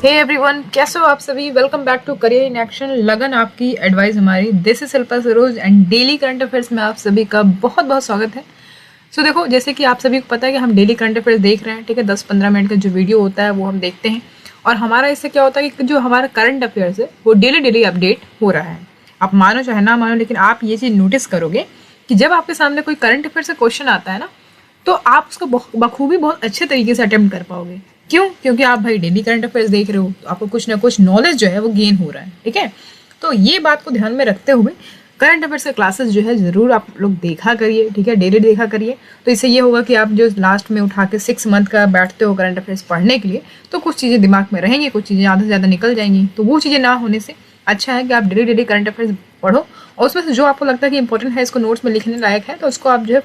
Hey everyone, कैसे हो आप सभी। Welcome back to career in action. लगन आपकी एडवाइस हमारी। This is Shilpa Saroj and daily current affairs में आप सभी का बहुत बहुत स्वागत है। सो देखो, जैसे कि आप सभी को पता है कि हम डेली करंट अफेयर्स देख रहे हैं, ठीक है। 10-15 मिनट का जो वीडियो होता है वो हम देखते हैं और हमारा इससे क्या होता है कि जो हमारा करंट अफेयर्स है वो डेली अपडेट हो रहा है। आप मानो चाहे ना मानो, लेकिन आप ये चीज़ नोटिस करोगे कि जब आपके सामने कोई करंट अफेयर से क्वेश्चन आता है ना, तो आप उसको बखूबी बहुत अच्छे तरीके से अटेम्प्ट कर पाओगे। क्यों? क्योंकि आप भाई डेली करंट अफेयर्स देख रहे हो, तो आपको कुछ ना कुछ नॉलेज जो है वो गेन हो रहा है, ठीक है। तो ये बात को ध्यान में रखते हुए करंट अफेयर्स के क्लासेस जो है ज़रूर आप लोग देखा करिए, ठीक है। डेली देखा करिए, तो इससे ये होगा कि आप जो लास्ट में उठा के 6 मंथ का बैठते हो करंट अफेयर्स पढ़ने के लिए, तो कुछ चीज़ें दिमाग में रहेंगी, कुछ चीज़ें ज़्यादा से ज़्यादा निकल जाएंगी। तो वो चीज़ें ना होने से अच्छा है कि आप डेली करंट अफेयर्स पढ़ो और उसमें से जो आपको लगता है कि इंपॉर्टेंट है, इसको नोट्स में लिखने लायक है, तो उसको आप जो है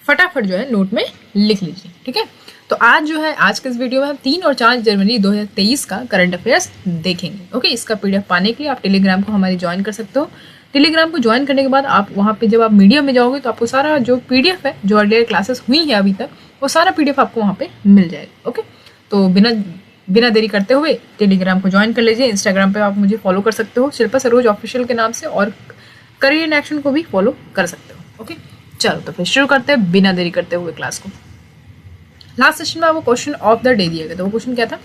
फटाफट जो है नोट में लिख लीजिए, ठीक है। तो आज जो है, आज के इस वीडियो में हम 3 और 4 जनवरी 2023 का करंट अफेयर्स देखेंगे। ओके, इसका पीडीएफ पाने के लिए आप टेलीग्राम को हमारी ज्वाइन कर सकते हो। टेलीग्राम को ज्वाइन करने के बाद आप वहाँ पे जब आप मीडियम में जाओगे तो आपको सारा जो पीडीएफ है, जो अर्लियर क्लासेस हुई है अभी तक, वो सारा पीडीएफ आपको वहाँ पे मिल जाएगा। ओके, तो बिना देरी करते हुए टेलीग्राम को ज्वाइन कर लीजिए। इंस्टाग्राम पे आप मुझे फॉलो कर सकते हो शिल्पा सरोज ऑफिशियल के नाम से, और करियर इन एक्शन को भी फॉलो कर सकते हो। ओके, चलो तो फिर शुरू करते हैं बिना देरी करते हुए क्लास को। लास्ट सेशन में आपको क्वेश्चन ऑफ द डे दिया गया था। वो क्वेश्चन क्या था?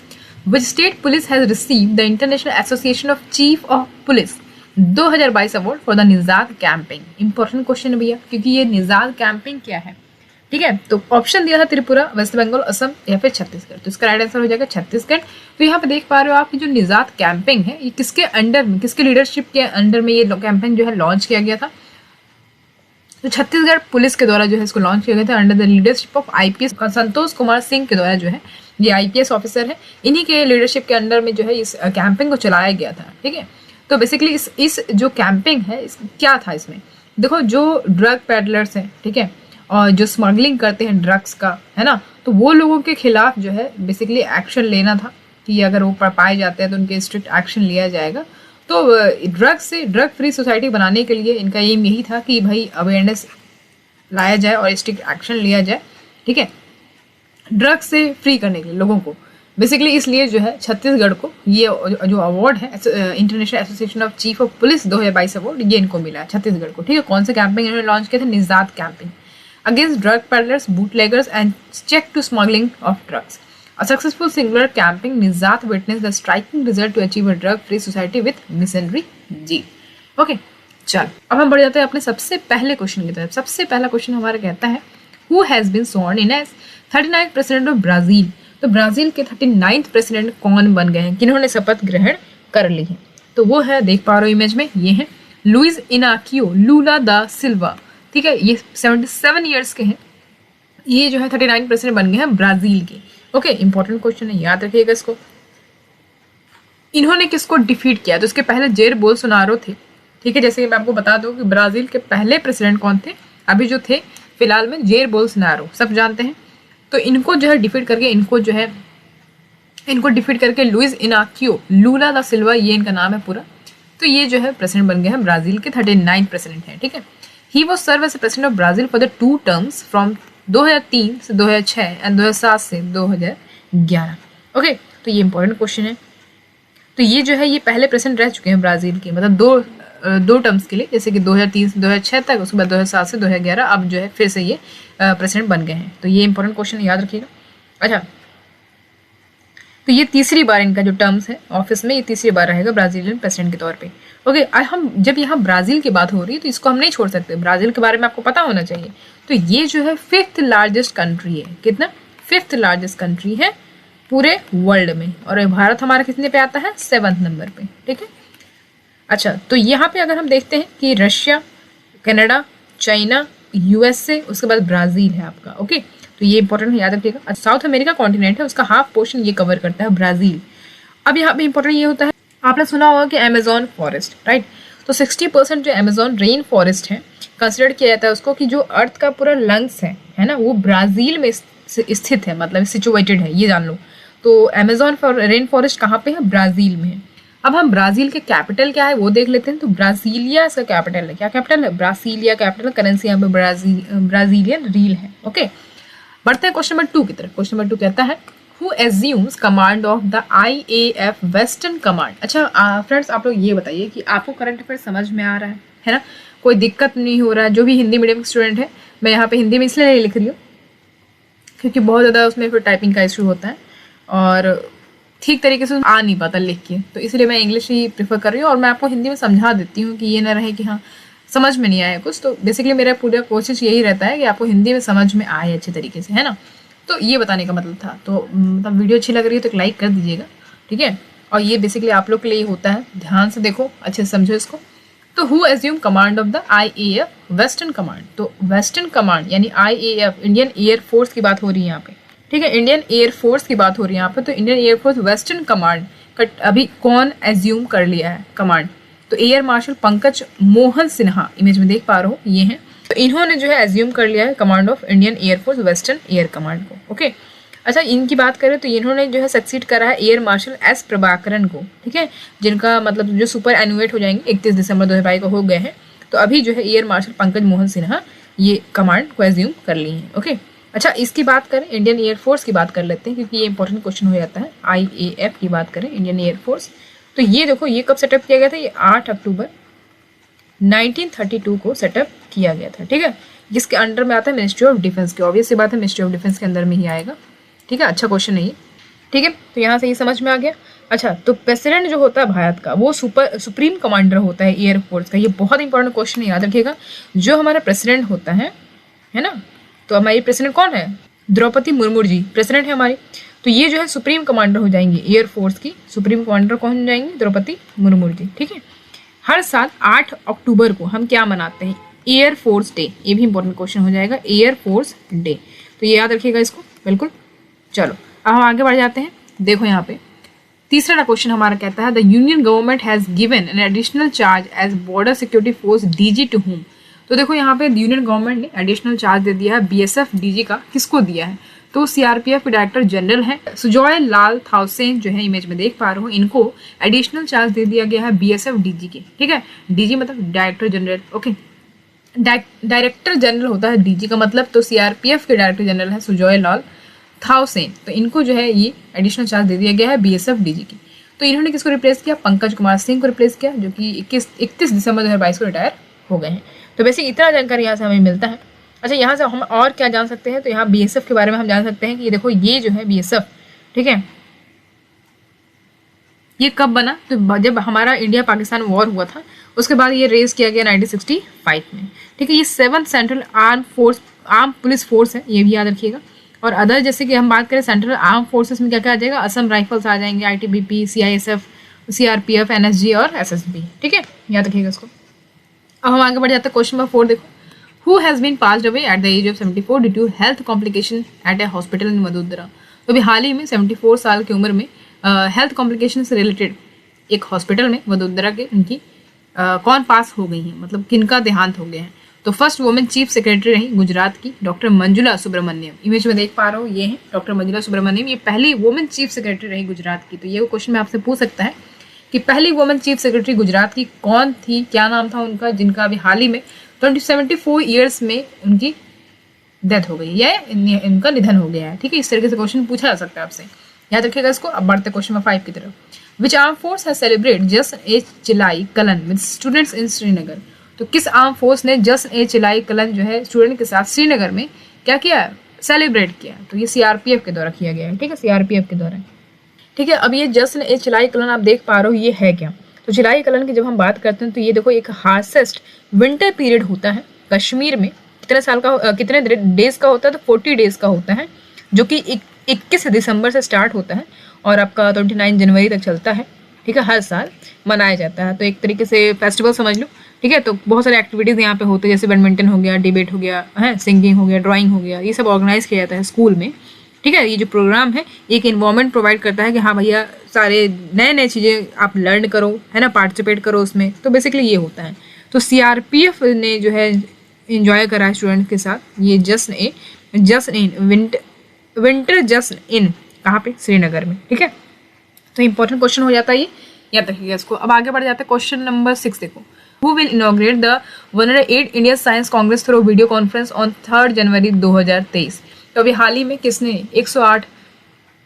Which state police has received the international association of chief of police 2022 award for the निजात कैंपिंग। इंपॉर्टेंट क्वेश्चन है भैया, क्योंकि ये निजात कैंपिंग क्या है, ठीक है। तो ऑप्शन दिया था त्रिपुरा, वेस्ट बंगाल, असम या फिर छत्तीसगढ़। तो इसका राइट आंसर हो जाएगा छत्तीसगढ़। तो यहाँ पे देख पा रहे हो आप कि जो निजात कैंपिंग है, ये किसके अंडर में, किसके लीडरशिप के अंडर में ये कैंपेन जो है लॉन्च किया गया था? तो छत्तीसगढ़ पुलिस के द्वारा जो है इसको लॉन्च किया गया था under the leadership of IPS Santosh Kumar Singh के द्वारा। जो है ये आईपीएस ऑफिसर है, इन्हीं के लीडरशिप के अंडर में जो है इस कैंपिंग को चलाया गया था, ठीक है। तो बेसिकली इस जो कैंपिंग है, क्या था इसमें? देखो, जो ड्रग पैडलर्स हैं, ठीक है, और जो स्मगलिंग करते हैं ड्रग्स का, है ना, तो वो लोगों के खिलाफ जो है बेसिकली एक्शन लेना था कि अगर वो पाए जाते हैं तो उनके स्ट्रिक्ट एक्शन लिया जाएगा। तो ड्रग फ्री सोसाइटी बनाने के लिए इनका एम यही था कि भाई अवेयरनेस लाया जाए और स्ट्रिक्ट एक्शन लिया जाए, ठीक है, ड्रग से फ्री करने के लिए लोगों को। बेसिकली इसलिए जो है छत्तीसगढ़ को ये जो अवार्ड है, international association of chief of police 2022 award, ये इनको मिला है छत्तीसगढ़ को, ठीक है। कौन से कैंपिंग इन्होंने लॉन्च किया था? Nijaat camping against drug peddlers, bootleggers and check to smuggling of drugs. A successful singular camping, Nizat witnessed the striking result to achieve a drug-free society with missionary G. Okay, चल अब हम बढ़ जाते हैं अपने सबसे पहले क्वेश्चन की तरफ। सबसे पहला क्वेश्चन हमारा कहता है, Who has been sworn in as 39th president of Brazil? तो ब्राजील के 39th प्रेसिडेंट कौन बन गए हैं, किन्होंने शपथ ग्रहण कर ली है? तो वो है, देख पा रहे हो इमेज में, ये है लुइस इनाकियो लूला दा सिल्वा, ठीक है। ये 77 ईयर्स के हैं, ये जो है 39 प्रेसिडेंट बन गए हैं ब्राजील के। ओके, इंपॉर्टेंट क्वेश्चन है, याद रखिएगा इसको। इन्होंने किसको डिफीट किया? तो इसके पहले जेर बोल्सोनारो थे, ठीक है। जैसे मैं आपको बता दूं कि ब्राजील के पहले प्रेसिडेंट कौन थे अभी जो थे फिलहाल में, जेर बोल्सोनारो, सब जानते हैं। तो इनको जो है डिफीट करके, इनको डिफीट करके लुइस इनाकियो लूला दा सिल्वा, ये इनका नाम है पूरा, तो ये जो है प्रेसिडेंट बन गए हैं ब्राजील के 39 प्रेसिडेंट हैं, ठीक है। He was serve as president of Brazil for the 2 terms from 2003 से 2006 एंड 2007 से 2011। ओके, तो ये इंपॉर्टेंट क्वेश्चन है। तो ये जो है ये पहले प्रेसिडेंट रह चुके हैं ब्राजील के, मतलब दो टर्म्स के लिए, जैसे कि 2003 से 2006 तक, उसके बाद 2007 से 2011, अब जो है फिर से ये प्रेसिडेंट बन गए हैं। तो ये इंपॉर्टेंट क्वेश्चन याद रखिएगा। अच्छा, तो ये तीसरी बार इनका जो टर्म्स है ऑफिस में, ये तीसरी बार रहेगा ब्राजीलियन प्रेसिडेंट के तौर पे। ओके, हम जब यहाँ ब्राजील की बात हो रही है तो इसको हम नहीं छोड़ सकते, ब्राजील के बारे में आपको पता होना चाहिए। तो ये जो है 5th लार्जेस्ट कंट्री है, कितना? 5th लार्जेस्ट कंट्री है पूरे वर्ल्ड में, और भारत हमारा कितने पे आता है? 7th नंबर पे, ठीक है। अच्छा, तो यहाँ पे अगर हम देखते हैं कि रशिया, कनाडा, चाइना, यूएसए, उसके बाद ब्राजील है आपका। ओके, तो ये इंपॉर्टेंट है, याद रखिएगा। साउथ अमेरिका कॉन्टिनेंट है, उसका हाफ पोर्शन ये कवर करता है ब्राजील। अब यहाँ पे इंपॉर्टेंट ये होता है, आपने सुना होगा कि अमेजोन फॉरेस्ट, राइट। तो 60% जो अमेजोन रेन फॉरेस्ट है, कंसिडर किया जाता है उसको कि जो अर्थ का पूरा लंग्स है ना, वो ब्राजील में स्थित है, मतलब सिचुएटेड है, ये जान लो। तो अमेजोन रेन फॉरेस्ट कहाँ पे है? ब्राजील में है। अब हम ब्राजील के कैपिटल क्या है वो देख लेते हैं। तो ब्राजीलिया इसका कैपिटल है। क्या कैपिटल है? Brasilia capital. करेंसी यहाँ पे ब्राजीलियन रील है। ओके, बढ़ते हैं क्वेश्चन नंबर 2 की तरफ। क्वेश्चन नंबर 2 कहता है, who assumes command of the IAF western command. अच्छा फ्रेंड्स, आप लोग ये बताइए कि आपको करंट अफेयर समझ में आ रहा है ना, कोई दिक्कत नहीं हो रहा है। जो भी हिंदी मीडियम स्टूडेंट है, मैं यहाँ पे हिंदी में इसलिए नहीं लिख रही हूँ क्योंकि बहुत ज़्यादा उसमें फिर टाइपिंग का इशू होता है और ठीक तरीके से आ नहीं पाता लिख के, तो इसलिए मैं इंग्लिश ही प्रेफर कर रही हूँ और मैं आपको हिंदी में समझा देती हूँ कि ये ना रहे कि हाँ समझ में नहीं आया कुछ। तो बेसिकली मेरा पूरा कोशिश यही रहता है कि आपको हिंदी में समझ में आए अच्छे तरीके से, है ना। तो ये बताने का मतलब था। तो मतलब वीडियो अच्छी लग रही है तो एक लाइक कर दीजिएगा, ठीक है। और ये बेसिकली आप लोग के लिए होता है, ध्यान से देखो, अच्छे से समझो इसको। तो who assume command of the IAF western command. तो वेस्टर्न कमांड यानी IAF इंडियन एयर फोर्स की बात हो रही है यहाँ पे, ठीक है, इंडियन एयर फोर्स की बात हो रही है यहाँ पे। तो Indian air force western command का अभी कौन एज्यूम कर लिया है कमांड? तो air marshal Pankaj Mohan Sinha, image में देख पा रहे हो ये हैं। तो इन्होंने जो है एज्यूम कर लिया है command of Indian air force western air command को। ओके, अच्छा इनकी बात करें तो इन्होंने जो है सक्सीड करा है एयर मार्शल एस प्रभाकरन को, ठीक है, जिनका मतलब जो सुपर एनुएट हो जाएंगे 31 दिसंबर 2022 को हो गए हैं। तो अभी जो है एयर मार्शल पंकज मोहन सिन्हा ये कमांड को एज्यूम कर ली है। ओके, अच्छा इसकी बात करें, इंडियन एयर फोर्स की बात कर लेते हैं क्योंकि ये इंपॉर्टेंट क्वेश्चन हो जाता है। IAF की बात करें, इंडियन एयर फोर्स, तो ये देखो ये कब सेटअप किया गया था? ये 8 अक्टूबर 1932 को सेटअप किया गया था, ठीक है, जिसके अंडर में आता है मिनिस्ट्री ऑफ डिफेंस के। ऑब्वियस सी बात है मिनिस्ट्री ऑफ डिफेंस के अंदर में ही आएगा, ठीक है। अच्छा क्वेश्चन है ये, ठीक है, तो यहाँ से ये समझ में आ गया। अच्छा, तो प्रेसिडेंट जो होता है भारत का वो सुप्रीम कमांडर होता है एयर फोर्स का। ये बहुत इंपॉर्टेंट क्वेश्चन है, याद रखिएगा। जो हमारा प्रेसिडेंट होता है ना, तो हमारी प्रेसिडेंट कौन है? द्रौपदी मुर्मू जी प्रेसिडेंट है हमारी। तो ये जो है सुप्रीम कमांडर हो जाएंगी एयर फोर्स की, सुप्रीम कमांडर कौन हो जाएंगी? द्रौपदी मुर्मू जी, ठीक है। हर साल 8 अक्टूबर को हम क्या मनाते हैं? Air force day. ये भी इंपॉर्टेंट क्वेश्चन हो जाएगा, एयर फोर्स डे, तो ये याद रखिएगा इसको बिल्कुल। चलो अब हम आगे बढ़ जाते हैं। देखो यहाँ पे तीसरा क्वेश्चन हमारा कहता है the union government has given an additional charge as border security force DG to whom. तो देखो यहाँ पे यूनियन गवर्नमेंट ने एडिशनल चार्ज दे दिया है BSF DG का। किसको दिया है? तो CRPF के डायरेक्टर जनरल है सुजॉय लाल थाउसेन, जो है इमेज में देख पा रहे हो, इनको एडिशनल चार्ज दे दिया गया है BSF DG के, ठीक है। DG मतलब director general, okay, director general होता है DG का मतलब। तो CRPF के डायरेक्टर जनरल है सुजॉय लाल थाउसेन, तो इनको जो है ये एडिशनल चार्ज दे दिया गया है BSF DG की। तो इन्होंने किसको रिप्लेस किया? पंकज कुमार सिंह को रिप्लेस किया, जो कि 31 दिसंबर 2022 को रिटायर हो गए हैं। तो बेसिक इतना जानकारी यहाँ से हमें मिलता है। अच्छा, यहाँ से हम और क्या जान सकते हैं? तो यहाँ BSF के बारे में हम जान सकते हैं कि ये देखो ये जो है BSF, ठीक है, ये कब बना? तो जब हमारा इंडिया पाकिस्तान वॉर हुआ था उसके बाद ये रेज किया गया 1965 में, ठीक है। ये 7th central arm police force है, ये भी याद रखिएगा। और अदर जैसे कि हम बात करें सेंट्रल आर्म फोर्सेस में क्या क्या आ जाएगा? असम राइफल्स आ जाएंगे, ITBP, CISF, CRPF, NSG और SSB, ठीक है, याद रखिएगा इसको। अब हम आगे बढ़ जाते हैं क्वेश्चन नंबर 4। देखो, who has been passed away at the age of 74 due to health complication at a hospital in Vadodara. तो अभी हाल ही में 74 साल की उम्र में हेल्थ कॉम्प्लिकेशन से रिलेटेड एक हॉस्पिटल में वडोदरा के उनकी कौन पास हो गई हैं, मतलब किनका देहांत हो गया है? तो फर्स्ट वुमेन चीफ सेक्रेटरी रही गुजरात की डॉक्टर मंजुला सुब्रमण्यम, इमेज में देख पा रहा हूँ ये है डॉक्टर मंजुला सुब्रमण्यम, ये पहली वुमेन चीफ सेक्रेटरी रही गुजरात की। तो ये क्वेश्चन में आपसे पूछ सकता है कि पहली वुमेन चीफ सेक्रेटरी गुजरात की कौन थी, क्या नाम था उनका, जिनका अभी हाल ही में 74 ईयर्स में उनकी डेथ हो गई है, इनका निधन हो गया है, ठीक है। इस तरीके से क्वेश्चन पूछा जा सकता है आपसे, याद रखिएगा इसको। अब बढ़ते क्वेश्चन नंबर 5 की तरफ। Which arm force has celebrate Jashn e Chillai Kalan with students in Srinagar. तो किस आर्म फोर्स ने जश्न ए चिलाई कलन जो है स्टूडेंट के साथ श्रीनगर में क्या किया? सेलिब्रेट किया। तो ये CRPF के द्वारा किया गया है, ठीक है, CRPF के द्वारा, ठीक है। अब ये जश्न ए चिलाई कलन आप देख पा रहे हो ये है क्या? तो चिलाई कलन की जब हम बात करते हैं तो ये देखो एक हार्शेस्ट विंटर पीरियड होता है कश्मीर में। कितने साल का, कितने डेज का होता है? तो 40 डेज का होता है, जो कि 21 दिसंबर से स्टार्ट होता है और आपका 29 जनवरी तक चलता है, ठीक है, हर साल मनाया जाता है। तो एक तरीके से फेस्टिवल समझ लो, ठीक है। तो बहुत सारे एक्टिविटीज़ यहाँ पे होते हैं, जैसे बैडमिंटन हो गया, डिबेट हो गया, है सिंगिंग हो गया, ड्राइंग हो गया, ये सब ऑर्गेनाइज किया जाता है स्कूल में, ठीक है। ये जो प्रोग्राम है एक इन्वायरमेंट प्रोवाइड करता है कि हाँ भैया सारे नए नए चीज़ें आप लर्न करो, है ना, पार्टिसिपेट करो उसमें। तो बेसिकली ये होता है। तो CRPF ने जो है इंजॉय करा है स्टूडेंट के साथ ये जश्न इन विंटर जश्न इन, कहाँ पे? श्रीनगर में, ठीक है। तो इंपॉर्टेंट क्वेश्चन हो जाता है ये, याद रखिएगा इसको। अब आगे बढ़ जाते हैं क्वेश्चन नंबर 6। देखो, who will inaugurate the 108 India science Congress through video conference on 3 जनवरी 2023। तो अभी हाल ही में किसने 108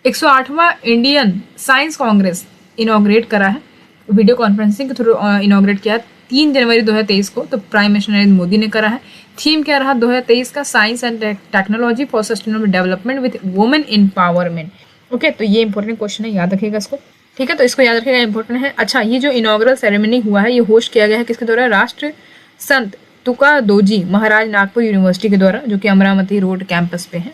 108वां इंडियन साइंस कांग्रेस इनॉग्रेट करा है, वीडियो कॉन्फ्रेंसिंग के थ्रू इनॉग्रेट किया 3 जनवरी 2023 को, तो प्राइम मिनिस्टर नरेंद्र मोदी ने करा है। थीम क्या रहा 2023 का, science and technology for sustainable development with women empowerment. Okay, तो ये इंपॉर्टेंट क्वेश्चन है, याद रखिएगा इसको। ठीक है, तो इसको याद रखिएगा, इंपॉर्टेंट है। अच्छा, ये जो इनॉग्रल सेरेमनी हुआ है ये होस्ट किया गया है किसके द्वारा, राष्ट्र संत तुकादोजी महाराज नागपुर यूनिवर्सिटी के द्वारा, जो कि अमरावती रोड कैंपस पे है।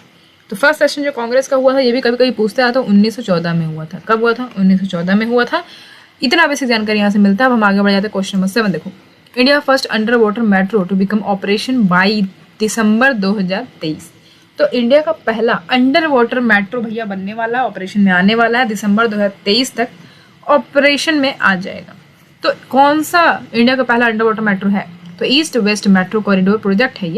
तो फर्स्ट सेशन जो कांग्रेस का हुआ था ये भी कभी कभी पूछते हैं, तो 1914 में हुआ था। कब हुआ था, 1914 में हुआ था। इतना बेसिक जानकारी यहाँ से मिलता है। अब हम आगे बढ़ जाते हैं क्वेश्चन नंबर 7। देखो, India first underwater metro to become operation by December 2023। तो इंडिया का पहला अंडर वाटर मेट्रो भैया बनने वाला है, ऑपरेशन में आने वाला है, दिसंबर 2023 तक ऑपरेशन में आ जाएगा। तो कौन सा इंडिया का पहला अंडर वाटर मेट्रो है, तो east waste metro corridor project है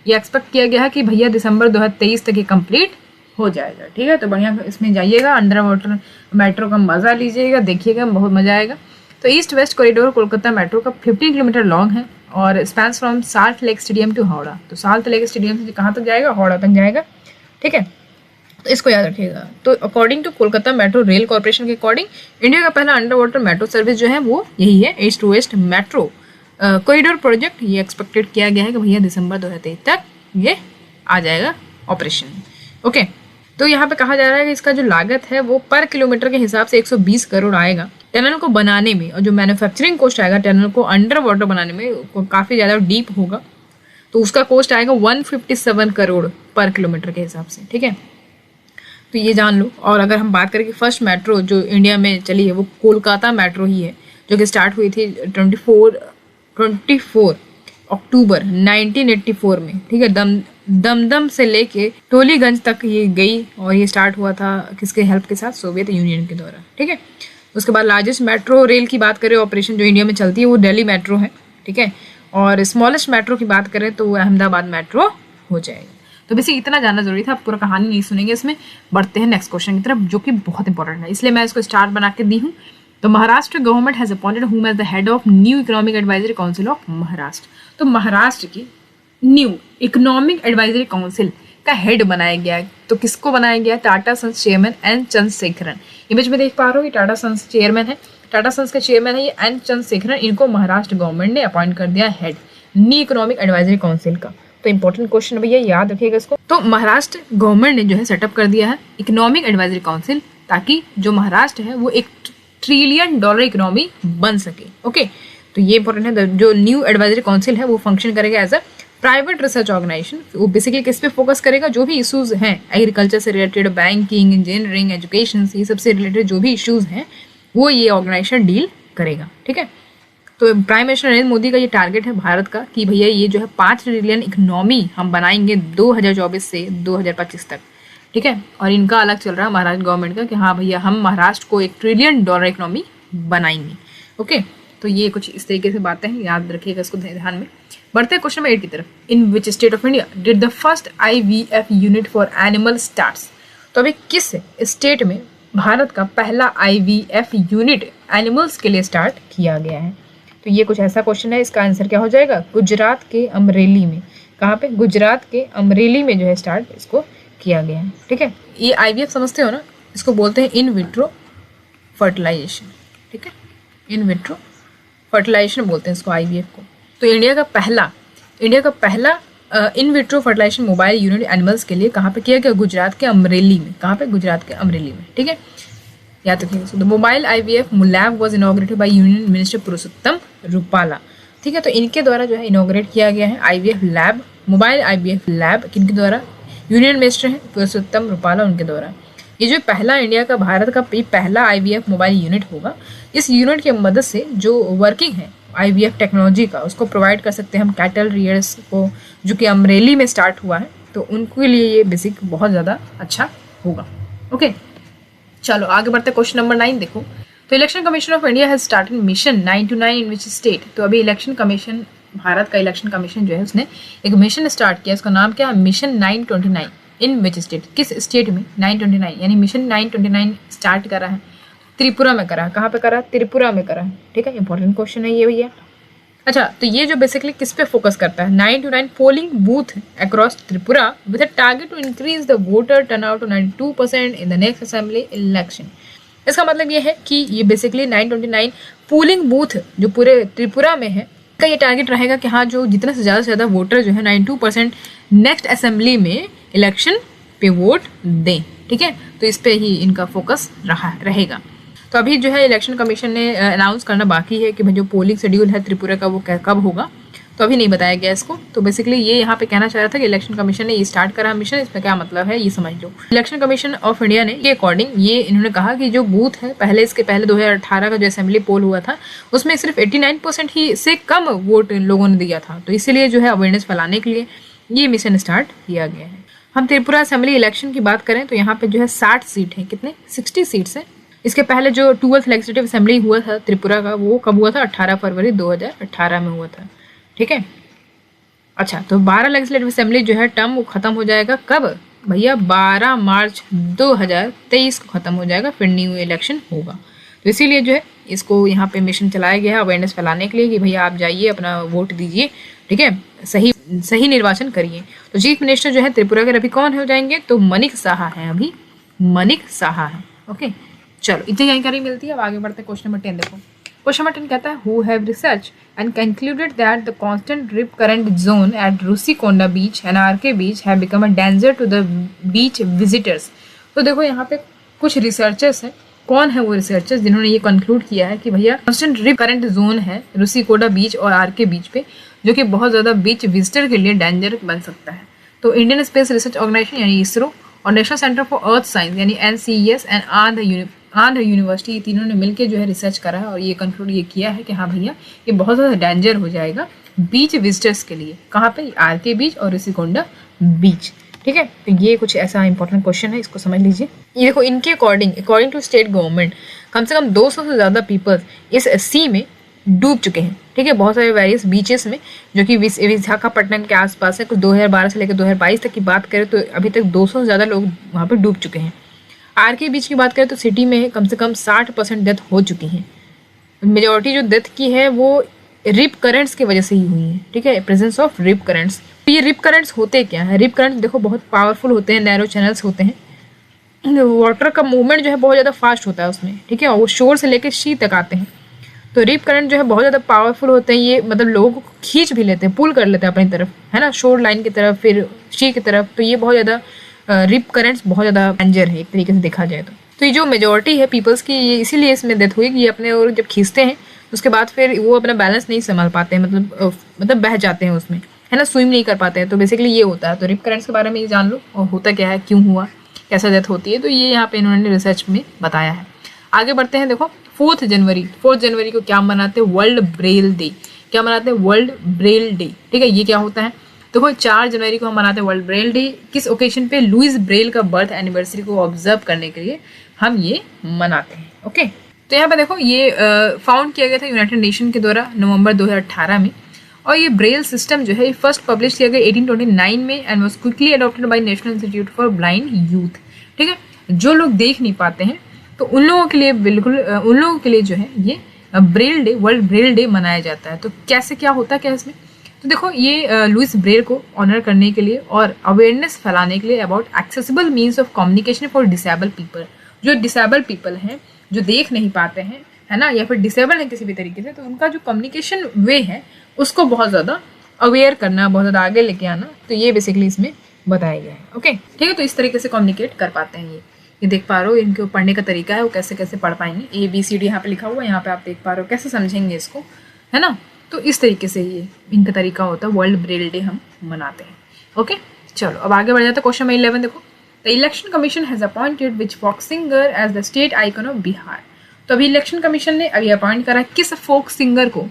ये एक्सपेक्ट किया गया है कि भैया दिसंबर 2023 तक ये कंप्लीट हो जाएगा। ठीक है, तो बढ़िया इसमें जाइएगा, अंडर वाटर मेट्रो का मजा लीजिएगा, देखिएगा, बहुत मजा आएगा। तो east west corridor Kolkata metro का 15 किलोमीटर लॉन्ग है और spans from Salt Lake stadium to Howrah. तो साल्ट लेक स्टेडियम से कहाँ तक जाएगा, हावड़ा तक जाएगा। ठीक है, तो इसको याद रखिएगा। तो according to Kolkata metro rail corporation के अकॉर्डिंग इंडिया का पहला अंडर वाटर मेट्रो सर्विस जो है वो यही है, east to west metro corridor project. ये एक्सपेक्टेड किया गया है कि भैया दिसंबर 2023 तक ये आ जाएगा ऑपरेशन। ओके, तो यहाँ पे कहा जा रहा है कि इसका जो लागत है वो पर किलोमीटर के हिसाब से 120 करोड़ आएगा टनल को बनाने में, और जो मैन्युफैक्चरिंग कॉस्ट आएगा टनल को अंडर वाटर बनाने में काफ़ी ज़्यादा डीप होगा, तो उसका कॉस्ट आएगा 157 करोड़ पर किलोमीटर के हिसाब से। ठीक है, तो ये जान लो। और अगर हम बात करें कि फर्स्ट मेट्रो जो इंडिया में चली है वो कोलकाता मेट्रो ही है, जो कि स्टार्ट हुई थी 24 अक्टूबर 1984 में। ठीक है, दमदम से लेके टोलीगंज तक ये गई और ये स्टार्ट हुआ था किसके हेल्प के साथ, सोवियत यूनियन के द्वारा। ठीक है, उसके बाद लार्जेस्ट मेट्रो रेल की बात करें ऑपरेशन जो इंडिया में चलती है वो दिल्ली मेट्रो है। ठीक है, और स्मॉलेस्ट मेट्रो की बात करें तो वो अहमदाबाद मेट्रो हो जाएगा। तो बेसिक इतना जानना जरूरी था, पूरा कहानी नहीं सुनेंगे इसमें। बढ़ते हैं नेक्स्ट क्वेश्चन की तरफ, जो कि बहुत इंपॉर्टेंट है, इसलिए मैं इसको स्टार बना के दी हूँ। तो Maharashtra government has appointed whom as the head of new economic advisory council of Maharashtra. तो महाराष्ट्र की न्यू इकोनॉमिक एडवाइजरी काउंसिल का हेड बनाया गया है। तो किसको बनाया गया है, Tata sons chairman N Chandrasekaran. Image में देख पा रहे हो, ये टाटा सन्स चेयरमैन है, टाटा सन्स के चेयरमैन है ये एन चंद्रशेखरन। इनको महाराष्ट्र गवर्नमेंट ने अपॉइंट कर दिया head new economic advisory council का। तो इंपॉर्टेंट क्वेश्चन भैया, याद रखिएगा इसको। तो महाराष्ट्र गवर्नमेंट ने जो है सेटअप कर दिया है इकोनॉमिक एडवाइजरी काउंसिल, ताकि जो महाराष्ट्र है वो एक $1 ट्रिलियन इकोनॉमी बन सके। ओके, तो ये इंपॉर्टेंट है। जो न्यू एडवाइजरी काउंसिल है वो फंक्शन करेगा as a private research organisation. वो बेसिकली किस पे फोकस करेगा, जो भी इश्यूज हैं एग्रीकल्चर से रिलेटेड, बैंकिंग, इंजीनियरिंग, एजुकेशन, ये सबसे रिलेटेड जो भी इश्यूज हैं वो ये ऑर्गेनाइजेशन डील करेगा। ठीक है, तो प्राइम मिनिस्टर नरेंद्र मोदी का ये टारगेट है भारत का कि भैया ये जो है 5 ट्रिलियन इकोनॉमी हम बनाएंगे 2024 से 2025 तक। ठीक है, और इनका अलग चल रहा है महाराष्ट्र गवर्नमेंट का कि हाँ भैया हम महाराष्ट्र को $1 ट्रिलियन इकोनॉमी बनाएंगे। ओके, तो ये कुछ इस तरीके से बातें हैं, याद रखिएगा इसको ध्यान में। बढ़ते हैं क्वेश्चन नंबर 8 की तरफ। In which state of India did the first IVF unit for animal starts. तो अभी किस स्टेट में भारत का पहला IVF यूनिट एनिमल्स के लिए स्टार्ट किया गया है। तो ये कुछ ऐसा क्वेश्चन है, इसका आंसर क्या हो जाएगा, गुजरात के अमरेली में। कहाँ पे, गुजरात के अमरेली में जो है स्टार्ट इसको किया गया है। ठीक है, ये IVF समझते हो ना, इसको बोलते हैं इन विट्रो फर्टिलाइजेशन। ठीक है, इन विट्रो फर्टिलाइजेशन बोलते हैं इसको, IVF को। तो इंडिया का पहला in vitro fertilisation mobile unit animals के लिए कहाँ पे किया गया, गुजरात के अमरेली में। कहाँ पे, गुजरात के अमरेली में। ठीक है, याद रखिएगा। The mobile IVF lab was inaugurated by union minister Purushottam Rupala. ठीक है, तो इनके द्वारा जो है इनॉग्रेट किया गया है IVF lab, mobile IVF lab किनके द्वारा, यूनियन मिनिस्टर हैं पुरुषोत्तम रूपाला, उनके द्वारा। ये जो पहला इंडिया का भारत का पहला IVF मोबाइल यूनिट होगा। इस यूनिट की मदद से जो वर्किंग है IVF टेक्नोलॉजी का उसको प्रोवाइड कर सकते हैं हम कैटल रियर्स को, जो कि अमरेली में स्टार्ट हुआ है। तो उनके लिए ये बेसिक बहुत ज़्यादा अच्छा होगा। ओके, चलो आगे बढ़ते हैं। क्वेश्चन नंबर 9 देखो। तो election commission of India has started mission 929 in which state. तो अभी इलेक्शन कमीशन, भारत का इलेक्शन कमीशन जो है उसने एक मिशन स्टार्ट किया, उसका नाम क्या है, मिशन 929 इन विच स्टेट। किस स्टेट में 929 यानी मिशन 929 स्टार्ट करा है, त्रिपुरा में करा है। कहाँ पे करा है, त्रिपुरा में करा है। ठीक है, इंपॉर्टेंट क्वेश्चन है ये भैया। अच्छा, तो ये जो बेसिकली किस पे फोकस करता है, 9 to 9 polling booth across Tripura with a target to increase the voter turnout to 92% in the next assembly election. इसका मतलब ये है कि ये बेसिकली 929 पोलिंग बूथ जो पूरे त्रिपुरा में है का ये टारगेट रहेगा कि हाँ जो जितना से ज़्यादा वोटर जो है 92% नेक्स्ट असेंबली में इलेक्शन पे वोट दें। ठीक है, तो इस पे ही इनका फोकस रहेगा। तो अभी जो है इलेक्शन कमीशन ने अनाउंस करना बाकी है कि भाई जो पोलिंग शेड्यूल है त्रिपुरा का वो कब होगा, तो अभी नहीं बताया गया इसको। तो बेसिकली ये यहाँ पे कहना चाह रहा था कि इलेक्शन कमीशन ने ये स्टार्ट करा मिशन, इसमें क्या मतलब है ये समझ लो। इलेक्शन कमीशन ऑफ इंडिया ने के अकॉर्डिंग ये इन्होंने कहा कि जो बूथ है इसके पहले 2018 का जो असेंबली पोल हुआ था उसमें सिर्फ 89% ही से कम वोट लोगों ने दिया था। तो इसीलिए जो है अवेयरनेस फैलाने के लिए ये मिशन स्टार्ट किया गया है। हम त्रिपुरा असेंबली इलेक्शन की बात करें तो यहाँ पे जो है 60 सीट है, कितने 60 सीट्स है। इसके पहले जो 12th लेजिस्लेटिव असेंबली हुआ था त्रिपुरा का वो कब हुआ था, 18 फरवरी 2018 में हुआ था। ठीक है, अच्छा तो 12 लेजिस्लेटिव असेंबली जो है टर्म वो खत्म हो जाएगा कब भैया, 12 मार्च 2023 को खत्म हो जाएगा, फिर न्यू इलेक्शन होगा। तो इसीलिए जो है इसको यहाँ पे मिशन चलाया गया है अवेयरनेस फैलाने के लिए कि भैया आप जाइए अपना वोट दीजिए। ठीक है, सही निर्वाचन करिए। तो चीफ मिनिस्टर जो है त्रिपुरा के अभी कौन हो जाएंगे, तो मनिक साहा है, अभी मनिक साहा है। ओके, चलो इतनी जानकारी मिलती है। अब आगे बढ़ते हैं क्वेश्चन नंबर 10। देखो क्वेश्चन नंबर 10 कहता है who have research and concluded that the constant rip current zone at Rushikonda beach and RK beach have become a danger to the beach visitors. तो देखो यहाँ पे कुछ रिसर्चर्स हैं, कौन है वो रिसर्चर्स जिन्होंने ये कंक्लूड किया है कि भैया कांस्टेंट रिप करंट जोन है रुसिकोंडा बीच और आरके बीच पे, जो कि बहुत ज़्यादा बीच विजिटर के लिए डेंजर बन सकता है। तो इंडियन स्पेस रिसर्च ऑर्गेनाइजेशन यानी इसरो और national centre for earth science यानी NCES एंड आंध्र यूनिवर्सिटी, ये तीनों ने मिलकर जो है रिसर्च करा है और ये कंक्लूड ये किया है कि हाँ भैया ये बहुत ज़्यादा डेंजर हो जाएगा बीच विजिटर्स के लिए। कहाँ पे, आरके बीच और रुसिकोंडा बीच। ठीक है, तो ये कुछ ऐसा इंपॉर्टेंट क्वेश्चन है, इसको समझ लीजिए। ये देखो इनके अकॉर्डिंग टू स्टेट गवर्नमेंट कम से कम 200 से ज़्यादा पीपल्स इस सी में डूब चुके हैं। ठीक है, बहुत सारे वेरियस बीचेस में जो कि विशाखापट्टनम के आसपास है। कुछ 2012 से लेकर 2022 तक की बात करें तो अभी तक 200 से ज़्यादा लोग वहाँ पर डूब चुके हैं। आरके बीच की बात करें तो सिटी में कम से कम 60% डेथ हो चुकी हैं। मेजॉरिटी जो डेथ की है वो रिप करंट्स की वजह से ही हुई है। ठीक है, प्रेजेंस ऑफ रिप करंट्स। तो ये रिप करंट्स होते क्या है, रिप करंट्स देखो बहुत पावरफुल होते हैं, नैरो चैनल्स होते हैं, वाटर का मूवमेंट जो है बहुत ज़्यादा फास्ट होता है उसमें। ठीक है, और वो शोर से लेकर शी तक आते हैं। तो रिप करंट जो है बहुत ज़्यादा पावरफुल होते हैं, ये मतलब लोगों को खींच भी लेते हैं, पुल कर लेते हैं अपनी तरफ, है ना, शोर लाइन की तरफ फिर शी की तरफ। तो ये बहुत ज़्यादा रिप करंट्स बहुत ज़्यादा डेंजर है एक तरीके से देखा जाए तो ये जो मेजॉरिटी है पीपल्स की, ये इसीलिए इसमें डेथ हुई कि ये अपने और जब खींचते हैं उसके बाद फिर वो अपना बैलेंस नहीं संभाल पाते हैं, मतलब बह जाते हैं उसमें, है ना, स्विम नहीं कर पाते हैं। तो बेसिकली ये होता है। तो रिप करंट्स के बारे में ये जान लो और होता क्या है, क्यों हुआ, कैसा डेथ होती है, तो ये यहाँ पे इन्होंने रिसर्च में बताया है। आगे बढ़ते हैं। देखो 4 जनवरी को क्या मनाते हैं, वर्ल्ड ब्रेल डे। क्या मनाते हैं, वर्ल्ड ब्रेल डे। ठीक है, ये क्या होता है, देखो 4 जनवरी को हम मनाते हैं वर्ल्ड ब्रेल डे। किस ओकेजन पे, लुइस ब्रेल का बर्थ एनिवर्सरी को ऑब्जर्व करने के लिए हम ये मनाते हैं। ओके, तो यहाँ पे देखो ये फाउंड किया गया था यूनाइटेड नेशन के द्वारा नवंबर 2018 में, और ये ब्रेल सिस्टम जो है फर्स्ट पब्लिश किया गया 1829 में and was quickly adopted by national institute for blind youth. ठीक है, जो लोग देख नहीं पाते हैं तो उन लोगों के लिए बिल्कुल उन लोगों के लिए जो है ये Braille day, world Braille day मनाया जाता है। तो कैसे क्या होता है क्या इसमें, तो देखो ये लुइस ब्रेल को ऑनर करने के लिए और अवेयरनेस फैलाने के लिए about accessible means of communication for disable people. जो डिसेबल पीपल हैं, जो देख नहीं पाते हैं, है ना, या फिर डिसेबल है किसी भी तरीके से, तो उनका जो कम्युनिकेशन वे है उसको बहुत ज़्यादा अवेयर करना, बहुत ज़्यादा आगे लेके आना। तो ये बेसिकली इसमें बताया गया है। ओके, ठीक है, तो इस तरीके से कम्युनिकेट कर पाते हैं ये देख पा रहे हो, इनके पढ़ने का तरीका है वो कैसे कैसे पढ़ पाएंगे। ABCD यहाँ पे लिखा हुआ है, यहाँ पे आप देख पा रहे हो कैसे समझेंगे इसको, है ना। तो इस तरीके से ये इनका तरीका होता है, वर्ल्ड ब्रेल डे हम मनाते हैं। ओके, चलो अब आगे बढ़ जाते हैं। क्वेश्चन नंबर 11 देखो, the election commission has appointed which folk singer as the state icon of Bihar. तो अभी इलेक्शन कमीशन ने अभी अपॉइंट करा किस फोक सिंगर को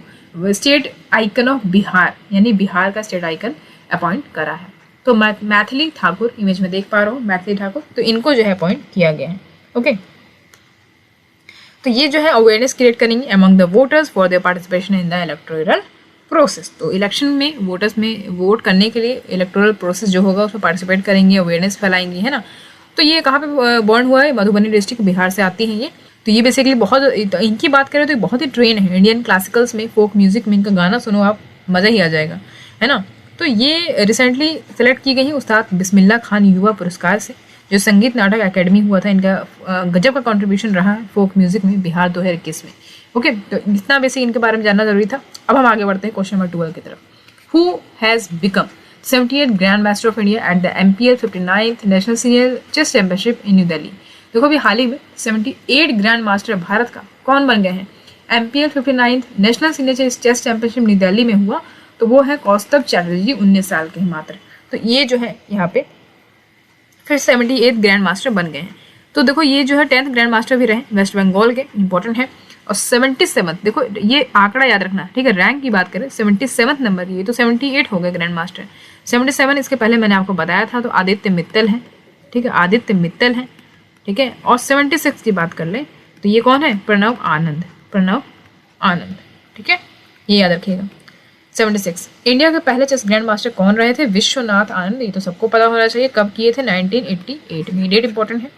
स्टेट आइकन ऑफ बिहार, यानी बिहार का स्टेट आइकन अपॉइंट करा है। तो मैथिली ठाकुर, इमेज में देख पा रहा हूँ मैथिली ठाकुर, तो इनको जो है अपॉइंट किया गया है। ओके, तो ये जो है अवेयरनेस क्रिएट करेंगे among the voters for their participation in the electoral process. तो इलेक्शन में वोटर्स में वोट करने के लिए इलेक्टोरल प्रोसेस जो होगा उसमें पार्टिसिपेट करेंगी, अवेयरनेस फैलाएंगी, है ना। तो ये कहाँ पे बॉर्न हुआ है, मधुबनी डिस्ट्रिक्ट बिहार से आती है ये। तो ये बेसिकली बहुत, तो इनकी बात करें तो बहुत ही ट्रेन है इंडियन क्लासिकल्स में, फोक म्यूजिक में। इनका गाना सुनो आप, मज़ा ही आ जाएगा, है ना। तो ये रिसेंटली सेलेक्ट की गई है उस्ताद बिस्मिल्लाह खान युवा पुरस्कार से, जो संगीत नाटक एकेडमी हुआ था। इनका गजब का कंट्रीब्यूशन रहा है फोक म्यूजिक में बिहार 2021 में। ओके, तो इतना बेसिक इनके बारे में जानना जरूरी था। अब हम आगे बढ़ते हैं क्वेश्चन नंबर 12 की तरफ। Who has become 78th grand master of India at the MPL 59th national senior chess championship in New Delhi. देखो अभी हाल ही में 78 ग्रैंड मास्टर भारत का कौन बन गए हैं? MPL 59th national senior chess championship New Delhi में हुआ, तो वो है कौस्तभ चैटर्जी, 19 साल के हैं मात्र। तो ये जो है यहाँ पे फिर 78 ग्रैंड मास्टर बन गए हैं। तो देखो ये जो है 10th ग्रैंड मास्टर भी रहे वेस्ट बंगाल के, इंपॉर्टेंट है। और 77, देखो ये आंकड़ा याद रखना, ठीक है। रैंक की बात करें 77 नंबर, ये तो 78 हो गए ग्रैंड मास्टर। 77 इसके पहले मैंने आपको बताया था, तो आदित्य मित्तल है, ठीक है, आदित्य मित्तल है, ठीक है। और 76 की बात कर लें तो ये कौन है? प्रणव आनंद, प्रणव आनंद, ठीक है, ये याद रखिएगा। 76 इंडिया के पहले चेस ग्रैंड मास्टर कौन रहे थे? विश्वनाथ आनंद, ये तो सबको पता होना चाहिए। कब किए थे? 1988 में, डेट इंपॉर्टेंट है।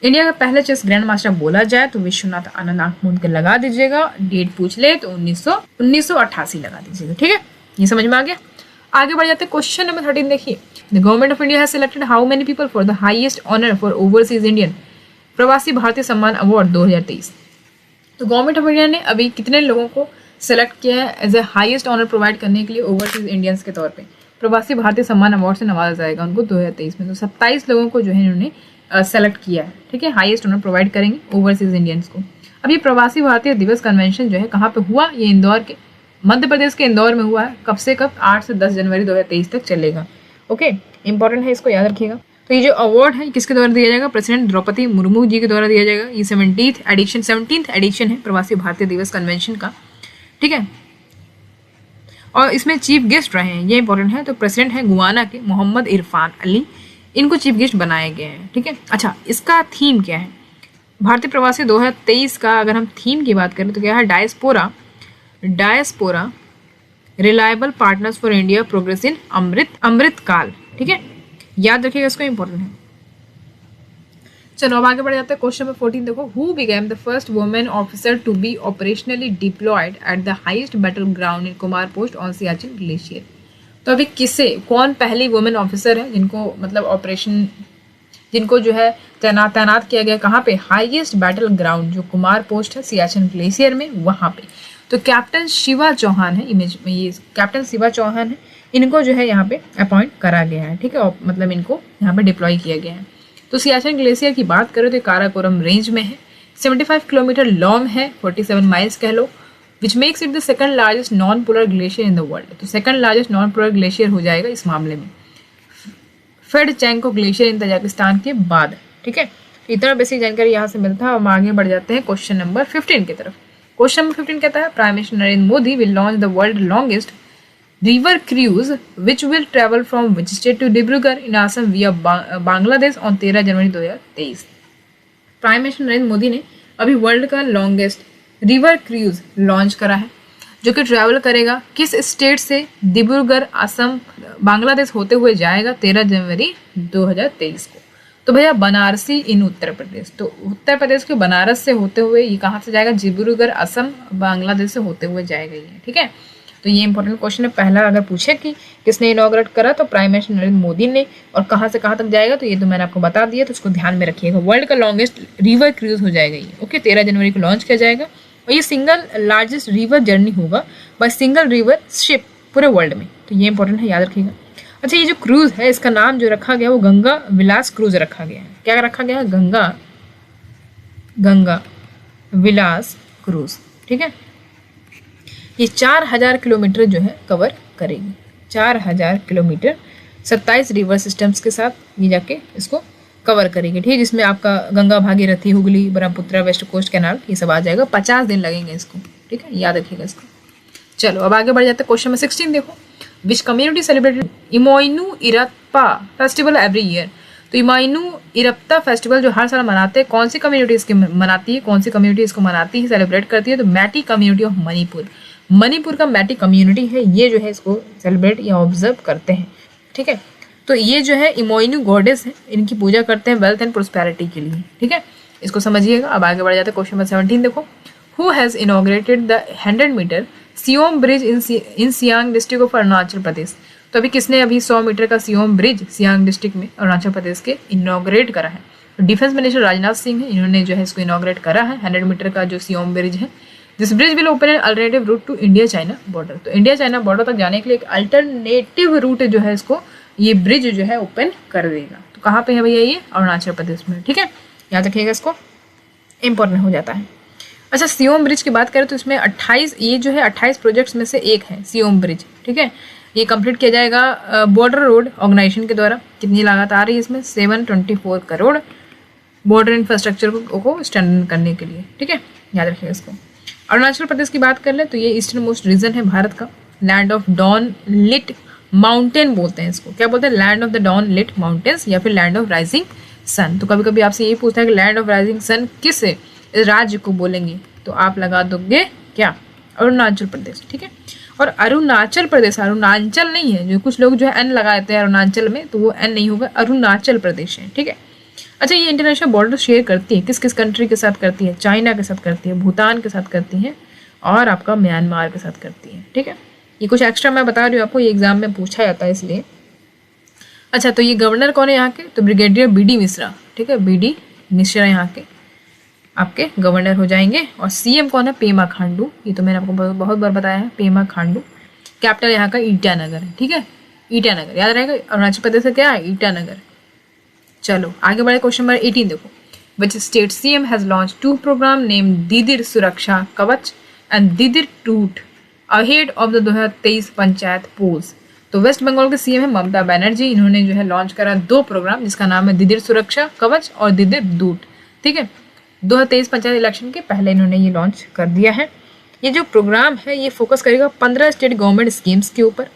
इंडिया का पहला चेस ग्रैंड मास्टर बोला जाए तो विश्वनाथ आनंद, आंख मूंद के लगा दीजिएगा। डेट पूछ ले तो 1988 लगा दीजिएगा, ठीक है, ये समझ में आ गया। आगे बढ़ जाते हैं क्वेश्चन नंबर 13। देखिए, the government of India has selected how many people for the highest honour for overseas Indian Pravasi Bharatiya सम्मान अवार्ड 2023। तो गवर्नमेंट ऑफ इंडिया ने अभी कितने लोगों को सेलेक्ट किया है as a highest honour provide करने के लिए ओवरसीज इंडियंस के तौर पे? प्रवासी भारतीय सम्मान अवार्ड से नवाजा जाएगा उनको 2023 में। तो 27 लोगों को जो है इन्होंने सेलेक्ट किया है, ठीक है, हाईएस्ट ऑनर प्रोवाइड करेंगे ओवरसीज इंडियंस को। अब ये प्रवासी भारतीय दिवस कन्वेंशन जो है कहाँ पे हुआ? ये इंदौर के, मध्य प्रदेश के इंदौर में हुआ है। कब से कब? 8 से 10 जनवरी 2023 तक चलेगा। ओके, इंपॉर्टेंट है, इसको याद रखिएगा। तो ये जो अवार्ड है किसके द्वारा दिया जाएगा? प्रेसिडेंट द्रौपदी मुर्मू जी के द्वारा दिया जाएगा। ये 17th एडिशन है प्रवासी भारतीय दिवस कन्वेंशन का, ठीक है। और इसमें चीफ गेस्ट रहे हैं, ये इंपॉर्टेंट है। तो प्रेसिडेंट है गुआना के मोहम्मद इरफान अली, इनको चीफ गेस्ट बनाए गए हैं, ठीक है। अच्छा, इसका थीम क्या है? भारतीय प्रवासी 2023 का अगर हम थीम की बात करें तो क्या है? Diaspora reliable partners for India progress in Amrit Kaal, ठीक है, याद रखिएगा, इसको इंपॉर्टेंट है। चलो अब आगे बढ़ जाते हैं क्वेश्चन नंबर 14। देखो, who became the first women officer to be operationally deployed at the highest battle ground in Kumar post on Siachen glacier. तो अभी कौन पहली वुमेन ऑफिसर है जिनको मतलब ऑपरेशन, जिनको जो है तैनात किया गया कहाँ पे? हाईएस्ट बैटल ग्राउंड जो कुमार पोस्ट है सियाचिन ग्लेशियर में, वहाँ पे। तो कैप्टन शिवा चौहान है, इमेज में ये कैप्टन शिवा चौहान है, इनको जो है यहाँ पे अपॉइंट करा गया है, ठीक है, मतलब इनको यहाँ पे डिप्लॉय किया गया है। तो सियाचिन ग्लेशियर की बात करें तो काराकोरम रेंज में है, 75 किलोमीटर लॉन्ग है, 47 माइल्स कह लो, which makes it the second largest non polar glacier in the world. तो second largest non polar glacier हो जाएगा इस मामले में, फेडचैंको ग्लेशियर इन तजाकिस्तान के बाद, ठीक है। इतना बेसिक जानकारी यहाँ से मिलता है। हम आगे बढ़ जाते हैं क्वेश्चन नंबर 15 की तरफ। क्वेश्चन नंबर 15 कहता है, prime minister Narendra Modi will launch the world longest river cruise which will travel from which state to Dibrugarh in Assam via Bangladesh on 13 January 2023। Prime minister Narendra Modi ने अभी वर्ल्ड का लॉन्गेस्ट रिवर क्रूज लॉन्च करा है, जो कि ट्रैवल करेगा किस स्टेट से? डिब्रूगढ़ असम बांग्लादेश होते हुए जाएगा 13 जनवरी 2023 को। तो भैया बनारसी इन उत्तर प्रदेश, तो उत्तर प्रदेश के बनारस से होते हुए ये कहाँ से जाएगा? डिब्रूगढ़ असम बांग्लादेश से होते हुए जाएगा ये, ठीक है। तो ये इंपॉर्टेंट क्वेश्चन है। पहला अगर पूछे कि किसने इनॉग्रेट करा तो प्राइम मिनिस्टर नरेंद्र मोदी ने, और कहाँ से कहाँ तक जाएगा तो ये तो मैंने आपको बता दिया, तो उसको ध्यान में रखिएगा। वर्ल्ड का लॉन्गेस्ट रिवर क्रूज हो जाएगा ये, ओके, 13 जनवरी को लॉन्च किया जाएगा। और ये सिंगल लार्जेस्ट रिवर जर्नी होगा बाय सिंगल रिवर शिप पूरे वर्ल्ड में, तो ये इंपॉर्टेंट है, याद रखिएगा। अच्छा, ये जो क्रूज है इसका नाम जो रखा गया वो गंगा विलास क्रूज रखा गया है। क्या रखा गया है? गंगा विलास क्रूज, ठीक है। ये 4000 किलोमीटर जो है कवर करेगी, 4000 किलोमीटर 27 रिवर सिस्टम्स के साथ ये जाके इसको कवर करेगी, ठीक है, जिसमें आपका Ganga, Bhagirathi, Hooghly, Brahmaputra, West Coast Canal, ये सब आ जाएगा। 50 दिन लगेंगे इसको, ठीक है, याद रखिएगा इसको। चलो अब आगे बढ़ जाते हैं क्वेश्चन नंबर 16। देखो, which community celebrated Imoinu Iratpa festival every year. तो इमोइनू इरप्पा फेस्टिवल जो हर साल मनाते हैं, कौन सी कम्युनिटी इसके मनाती है? कौन सी कम्युनिटी इसको मनाती है, सेलिब्रेट करती है? तो मैटी कम्युनिटी ऑफ मणिपुर, मणिपुर का मैटी कम्युनिटी है, ये जो है इसको सेलिब्रेट या ऑब्जर्व करते हैं, ठीक है। तो ये जो है इमोइनू गॉडेस है, इनकी पूजा करते हैं वेल्थ एंड प्रोस्पेरिटी के लिए, ठीक है। इसको समझिएगा। अब आगे बढ़ जाते हैं क्वेश्चन नंबर 17 देखो। Who has inaugurated the 100 metre Siom bridge in Siang district of Arunachal Pradesh. तो अभी किसने अभी 100 मीटर का सियोम ब्रिज सियांग डिस्ट्रिक्ट में अरुणाचल प्रदेश के इनॉग्रेट करा है? तो डिफेंस मिनिस्टर राजनाथ सिंह है, इन्होंने जो है इसको इनॉग्रेट करा है 100 मीटर का जो सियोम ब्रिज है। This bridge will open an alternative route to India China border. तो इंडिया चाइना बॉर्डर तक जाने के लिए एक अल्टरनेटिव रूट जो है इसको ये ब्रिज जो है ओपन कर देगा। तो कहाँ पे है भैया? ये अरुणाचल प्रदेश में। ठीक है, याद रखिएगा, इसको इंपॉर्टेंट हो जाता है। अच्छा, सियोम ब्रिज की बात करें तो इसमें 28 ये जो है 28 प्रोजेक्ट्स में से एक है सियोम ब्रिज। ठीक है, ये कंप्लीट किया जाएगा बॉर्डर रोड ऑर्गेनाइजेशन के द्वारा। कितनी लागत आ रही है इसमें? 724 करोड़ बॉर्डर इंफ्रास्ट्रक्चर को स्ट्रेंथन करने के लिए। ठीक है, याद रखिएगा इसको। अरुणाचल प्रदेश की बात कर ले तो ये ईस्टर्न मोस्ट रीजन है भारत का। Land of dawn lit mountain बोलते हैं इसको। क्या बोलते हैं? Land of the dawn lit mountains या फिर लैंड ऑफ राइजिंग सन। तो कभी कभी आपसे ये पूछता है कि लैंड ऑफ राइजिंग सन किस राज्य को बोलेंगे, तो आप लगा दोगे क्या? अरुणाचल प्रदेश। ठीक है, और अरुणाचल प्रदेश अरुणाचल नहीं है। जो कुछ लोग जो है एन लगा देते हैं अरुणाचल में, तो वो एन नहीं होगा, अरुणाचल प्रदेश है। ठीक है, अच्छा, ये इंटरनेशनल बॉर्डर शेयर करती है किस किस कंट्री के साथ करती है? चाइना के साथ करती है, भूटान के साथ करती है और आपका म्यांमार के साथ करती है। ठीक है, ये कुछ एक्स्ट्रा मैं बता रही हूँ आपको, ये एग्जाम में पूछा जाता है इसलिए। अच्छा, तो ये गवर्नर कौन है यहाँ के? तो ब्रिगेडियर BD मिश्रा। ठीक है, BD मिश्रा यहाँ के आपके गवर्नर हो जाएंगे। और CM कौन है? पेमा खांडू। ये तो मैंने आपको बहुत बार बताया है, पेमा खांडू। कैपिटल यहाँ का ईटानगर है। ठीक है, ईटानगर याद रहेगा। अरुणाचल प्रदेश का क्या है? ईटानगर। चलो आगे बढ़े, क्वेश्चन नंबर 18 देखो। Which state CM has launch 2 programme name Didir Suraksha Kavach and Didir Doot ahead of the 2023 panchayat polls. तो वेस्ट बंगाल के CM है ममता बनर्जी। इन्होंने जो है लॉन्च करा 2 प्रोग्राम जिसका नाम है दीदिर सुरक्षा कवच और दीदिर दूत। ठीक है, 2023 पंचायत इलेक्शन के पहले इन्होंने ये लॉन्च कर दिया है। ये जो प्रोग्राम है ये फोकस करेगा 15 स्टेट गवर्नमेंट स्कीम्स के ऊपर,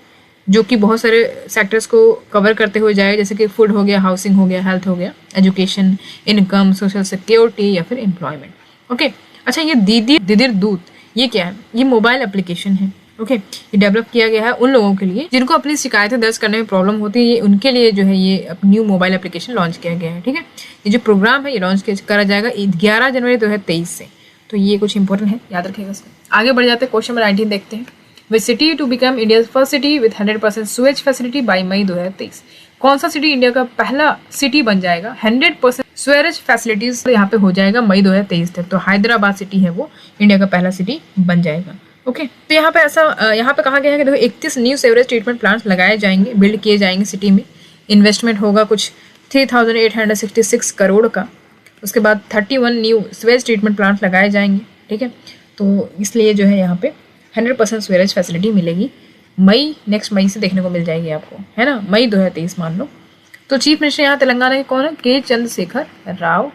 जो कि बहुत सारे सेक्टर्स को कवर करते हुए जाएगा, जैसे कि फूड हो गया, हाउसिंग हो गया, हेल्थ हो गया, एजुकेशन, इनकम, सोशल सिक्योरिटी या फिर एम्प्लॉयमेंट। ओके, अच्छा, ये दीदिर दूत ये क्या है? ये मोबाइल एप्लीकेशन है। ओके, ये डेवलप किया गया है उन लोगों के लिए जिनको अपनी शिकायतें दर्ज करने में प्रॉब्लम होती है। ये उनके लिए जो है ये न्यू मोबाइल एप्लीकेशन लॉन्च किया गया है। ठीक है, ये जो प्रोग्राम है ये लॉन्च करा जाएगा 11 जनवरी 2023 से। तो ये कुछ इंपॉर्टेंट है, याद रखिएगा इसको। आगे बढ़ जाते हैं, क्वेश्चन नंबर 19 देखते हैं। Which city to become India first city with 100% sewage facility by May 2023। कौन सा सिटी इंडिया का पहला सिटी बन जाएगा 100% स्वेरेज फैसिलिटीज यहाँ पे हो जाएगा मई 2023 तक? तो हैदराबाद सिटी है वो इंडिया का पहला सिटी बन जाएगा। ओके, तो यहाँ पे यहाँ पे कहा गया है कि देखो 31 न्यू सेवरेज ट्रीटमेंट प्लांट्स लगाए जाएंगे, बिल्ड किए जाएंगे सिटी में। इन्वेस्टमेंट होगा कुछ 3866 करोड़ का। उसके बाद 31 न्यू स्वेज ट्रीटमेंट प्लांट्स लगाए जाएंगे। ठीक है, तो इसलिए जो है यहाँ पे 100% स्वेरेज फैसिलिटी मिलेगी नेक्स्ट मई से देखने को मिल जाएगी आपको, है ना, मई 2023 मान लो। तो चीफ मिनिस्टर यहाँ तेलंगाना के कौन है? के चंद्रशेखर राव।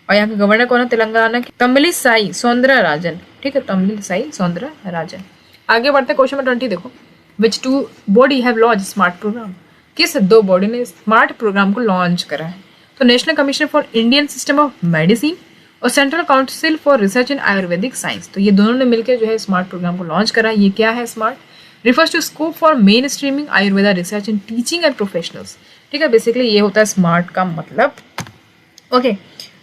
और यहाँ के गवर्नर कौन है तेलंगाना के? तमिलिसाई सौंदरराजन। ठीक है, तमिलिसाई सौंदरराजन। आगे बढ़ते क्वेश्चन नंबर 20 देखो। Which 2 body have launch SMART program. किस 2 बॉडी ने स्मार्ट प्रोग्राम को लॉन्च करा है? तो national commission for Indian system of medicine और central council for research in Ayurvedic science. तो ये दोनों ने मिलकर जो है स्मार्ट प्रोग्राम को लॉन्च करा। ये क्या है? SMART refers to scope for main streaming Ayurveda research in teaching and professionals. ठीक है, बेसिकली ये होता है स्मार्ट का मतलब। ओके,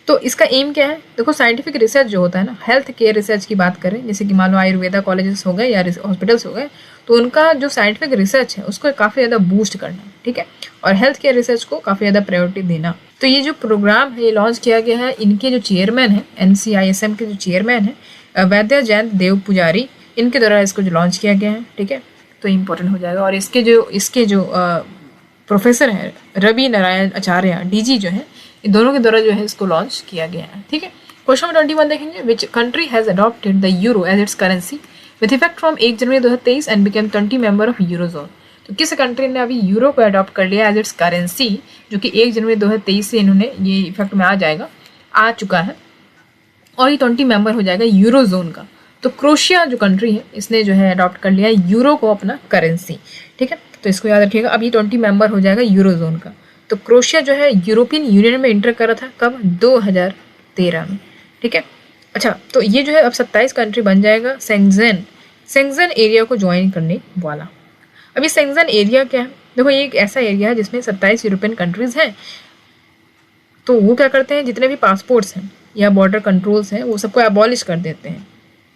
तो इसका एम क्या है? देखो, साइंटिफिक रिसर्च जो होता है ना, हेल्थ केयर रिसर्च की बात करें, जैसे कि मान लो आयुर्वेदा कॉलेजेस हो गए या हॉस्पिटल्स हो गए, तो उनका जो साइंटिफिक रिसर्च है उसको काफ़ी ज़्यादा बूस्ट करना। ठीक है, और हेल्थ केयर रिसर्च को काफ़ी ज़्यादा प्रायोरिटी देना। तो ये जो प्रोग्राम है ये लॉन्च किया गया है। इनके जो चेयरमैन है, NCISM के जो चेयरमैन है वैद्य जयंत देव पुजारी, इनके द्वारा इसको जो लॉन्च किया गया है। ठीक है, तो इम्पोर्टेंट हो जाएगा। और इसके जो प्रोफेसर हैं रवि नारायण आचार्य DG जो है, इन दोनों के द्वारा जो है इसको लॉन्च किया गया है। ठीक है, क्वेश्चन नंबर 21 देखेंगे। Which country has adopted the euro as its currency with effect from 1 January 2023 and became 20 member of eurozone. तो किस कंट्री ने अभी यूरो को अडॉप्ट कर लिया एज इट्स करेंसी, जो कि 1 जनवरी 2023 से इन्होंने ये इफेक्ट में आ चुका है और ये 20 मेंबर हो जाएगा यूरोजोन का। तो क्रोशिया जो कंट्री है इसने जो है अडॉप्ट कर लिया है यूरो को अपना करेंसी। ठीक है, तो इसको याद रखिएगा। अब ये 20 मेंबर हो जाएगा यूरोजोन का। तो क्रोशिया जो है यूरोपियन यूनियन में इंटर करा था कब? 2013 में। ठीक है, अच्छा, तो ये जो है अब 27 कंट्री बन जाएगा सेंगजन एरिया को ज्वाइन करने वाला। अब ये सेंगजन एरिया क्या है? देखो, ये एक ऐसा एरिया है जिसमें 27 यूरोपियन कंट्रीज हैं तो वो क्या करते हैं, जितने भी पासपोर्ट्स हैं या बॉर्डर कंट्रोल्स हैं वो सबको एबॉलिश कर देते हैं,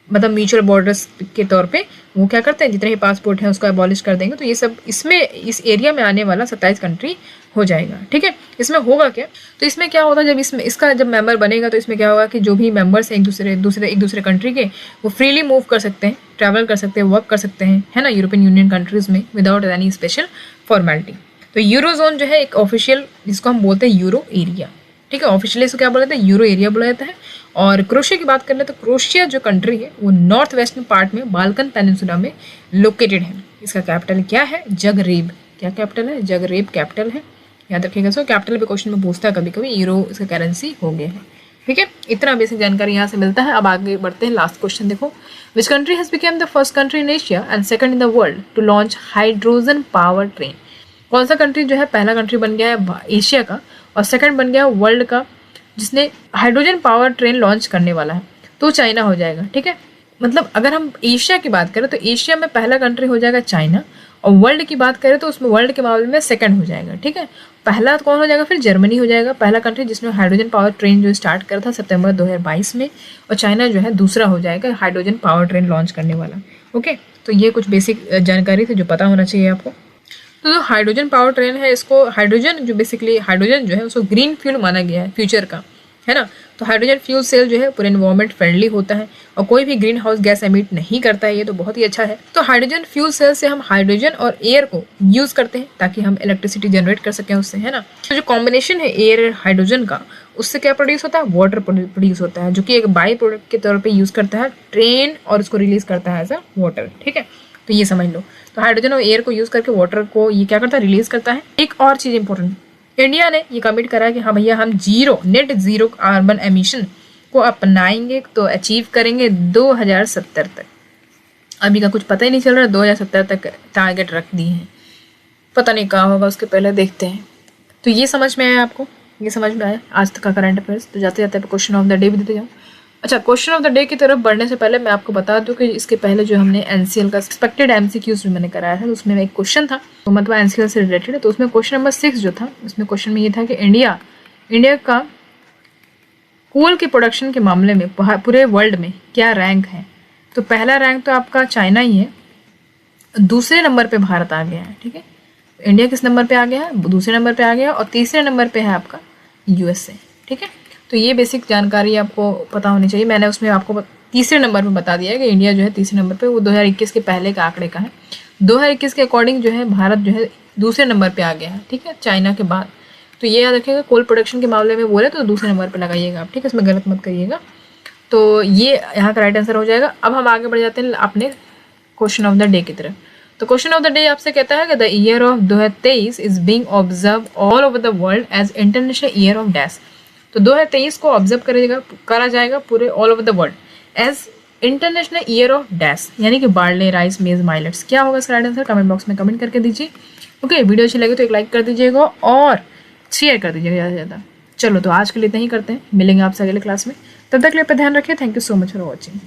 मतलब म्यूचुअल बॉर्डर्स के तौर पे वो क्या करते हैं, जितने भी पासपोर्ट हैं उसको एबॉलिश कर देंगे। तो ये सब इसमें इस एरिया में आने वाला 27 कंट्री हो जाएगा, ठीक है। इसमें होगा क्या, तो इसमें क्या होता है, जब इसमें इसका जब मेंबर बनेगा तो इसमें क्या होगा कि जो भी मेंबर्स हैं एक दूसरे कंट्री के, वो फ्रीली मूव कर सकते हैं, ट्रैवल कर सकते हैं, वर्क कर सकते हैं, है ना, यूरोपियन यूनियन कंट्रीज़ में विदाउट एनी स्पेशल फॉर्मेलिटी। तो यूरोजोन जो है एक ऑफिशियल, जिसको हम बोलते हैं यूरो एरिया, ठीक है, ऑफिशियली इसको क्या बोला जाता है, यूरो एरिया बोला जाता है। और क्रोशिया की बात करें तो क्रोशिया जो कंट्री है वो नॉर्थ वेस्टर्न पार्ट में बाल्कन पेनिनसुला में लोकेटेड है। इसका कैपिटल क्या है, जगरेब। क्या कैपिटल है, जगरेब कैपिटल है, याद रखिएगा। सो कैपिटल पे क्वेश्चन में पूछता है कभी कभी, यूरो इसका करेंसी हो गया है, ठीक है। इतना बेसिक जानकारी यहाँ से मिलता है। अब आगे बढ़ते हैं, लास्ट क्वेश्चन देखो, which country has become the first country in Asia and second in the world to launch hydrogen power train. कौन सा कंट्री जो है पहला कंट्री बन गया है एशिया का और सेकंड बन गया वर्ल्ड का जिसने हाइड्रोजन पावर ट्रेन लॉन्च करने वाला है, तो चाइना हो जाएगा, ठीक है। मतलब अगर हम एशिया की बात करें तो एशिया में पहला कंट्री हो जाएगा चाइना, और वर्ल्ड की बात करें तो उसमें वर्ल्ड के मामले में सेकंड हो जाएगा, ठीक है। पहला कौन हो जाएगा, फिर जर्मनी हो जाएगा पहला कंट्री जिसने हाइड्रोजन पावर ट्रेन जो स्टार्ट करा था सितंबर 2022 में, और चाइना जो है दूसरा हो जाएगा हाइड्रोजन पावर ट्रेन लॉन्च करने वाला। ओके, तो ये कुछ बेसिक जानकारी थी जो पता होना चाहिए आपको। तो जो हाइड्रोजन पावर ट्रेन है, इसको हाइड्रोजन जो बेसिकली हाइड्रोजन जो है उसको ग्रीन फ्यूल माना गया है फ्यूचर का, है ना। तो हाइड्रोजन फ्यूल सेल जो है पूरे एनवायरमेंट फ्रेंडली होता है और कोई भी ग्रीन हाउस गैस एमिट नहीं करता है, ये तो बहुत ही अच्छा है। तो हाइड्रोजन फ्यूल सेल से हम हाइड्रोजन और एयर को यूज करते हैं ताकि हम इलेक्ट्रिसिटी जनरेट कर सकें उससे, है ना। तो जो कॉम्बिनेशन है एयर हाइड्रोजन का, उससे क्या प्रोड्यूस होता है, वाटर प्रोड्यूस होता है, जो कि एक बाई प्रोडक्ट के तौर पर यूज करता है ट्रेन और उसको रिलीज करता है एज अ वाटर, ठीक है। तो ये समझ लो, तो हाइड्रोजन और एयर को यूज करके वाटर को ये क्या करता है, रिलीज करता है। एक और चीज इंपॉर्टेंट, इंडिया ने ये कमिट करा है कि हाँ भैया हम नेट जीरो कार्बन एमिशन को अपनाएंगे, तो अचीव करेंगे 2070 तक। अभी का कुछ पता ही नहीं चल रहा, 2070 तक टारगेट रख दी है, पता नहीं कहाँ होगा उसके पहले देखते हैं। तो ये समझ में आया आपको, ये समझ में आया आज तक का करंट अफेयर्स। तो जाते जाते क्वेश्चन ऑफ द डे भी देते जाऊँ। अच्छा, क्वेश्चन ऑफ द डे की तरफ बढ़ने से पहले मैं आपको बता दूं कि इसके पहले जो हमने एनसीएल का एक्सपेक्टेड एमसीक्यूज जो मैंने कराया था, तो उसमें एक क्वेश्चन था, तो मतलब एनसीएल से रिलेटेड है। तो उसमें क्वेश्चन नंबर 6 जो था, उसमें क्वेश्चन में ये था कि इंडिया का कोल के प्रोडक्शन के मामले में पूरे वर्ल्ड में क्या रैंक है। तो पहला रैंक तो आपका चाइना ही है, दूसरे नंबर पे भारत आ गया है, ठीक है। इंडिया किस नंबर पे आ गया है, दूसरे नंबर पे आ गया, और तीसरे नंबर पे है आपका यूएसए, ठीक है। तो ये बेसिक जानकारी आपको पता होनी चाहिए। मैंने उसमें आपको तीसरे नंबर पे बता दिया है कि इंडिया जो है तीसरे नंबर पे, वो 2021 के पहले का आंकड़े का है। 2021 के अकॉर्डिंग जो है भारत जो है दूसरे नंबर पे आ गया है, ठीक है, चाइना के बाद। तो ये याद रखिएगा, कोल प्रोडक्शन के मामले में बोले तो दूसरे नंबर पर लगाइएगा आप, ठीक है, इसमें गलत मत करिएगा। तो ये यहाँ का राइट आंसर हो जाएगा। अब हम आगे बढ़ जाते हैं अपने क्वेश्चन ऑफ द डे की तरफ। तो क्वेश्चन ऑफ द डे आपसे कहता है कि the year of 2023 is being observe all over the world as international year of dash. तो 2023 को ऑब्जर्व करा जाएगा पूरे all over the world as international year of dash, यानी कि बार्ले, राइस, मेज, माइलेट्स। क्या होगा इसका राइट आंसर, कमेंट बॉक्स में कमेंट करके दीजिए। ओके, वीडियो अच्छी लगे तो एक लाइक कर दीजिएगा और शेयर कर दीजिएगा ज़्यादा से ज़्यादा। चलो, तो आज के लिए इतना ही करते हैं, मिलेंगे आपसे अगले क्लास में। तब तक के लिए ध्यान रखिए। Thank you so much for watching.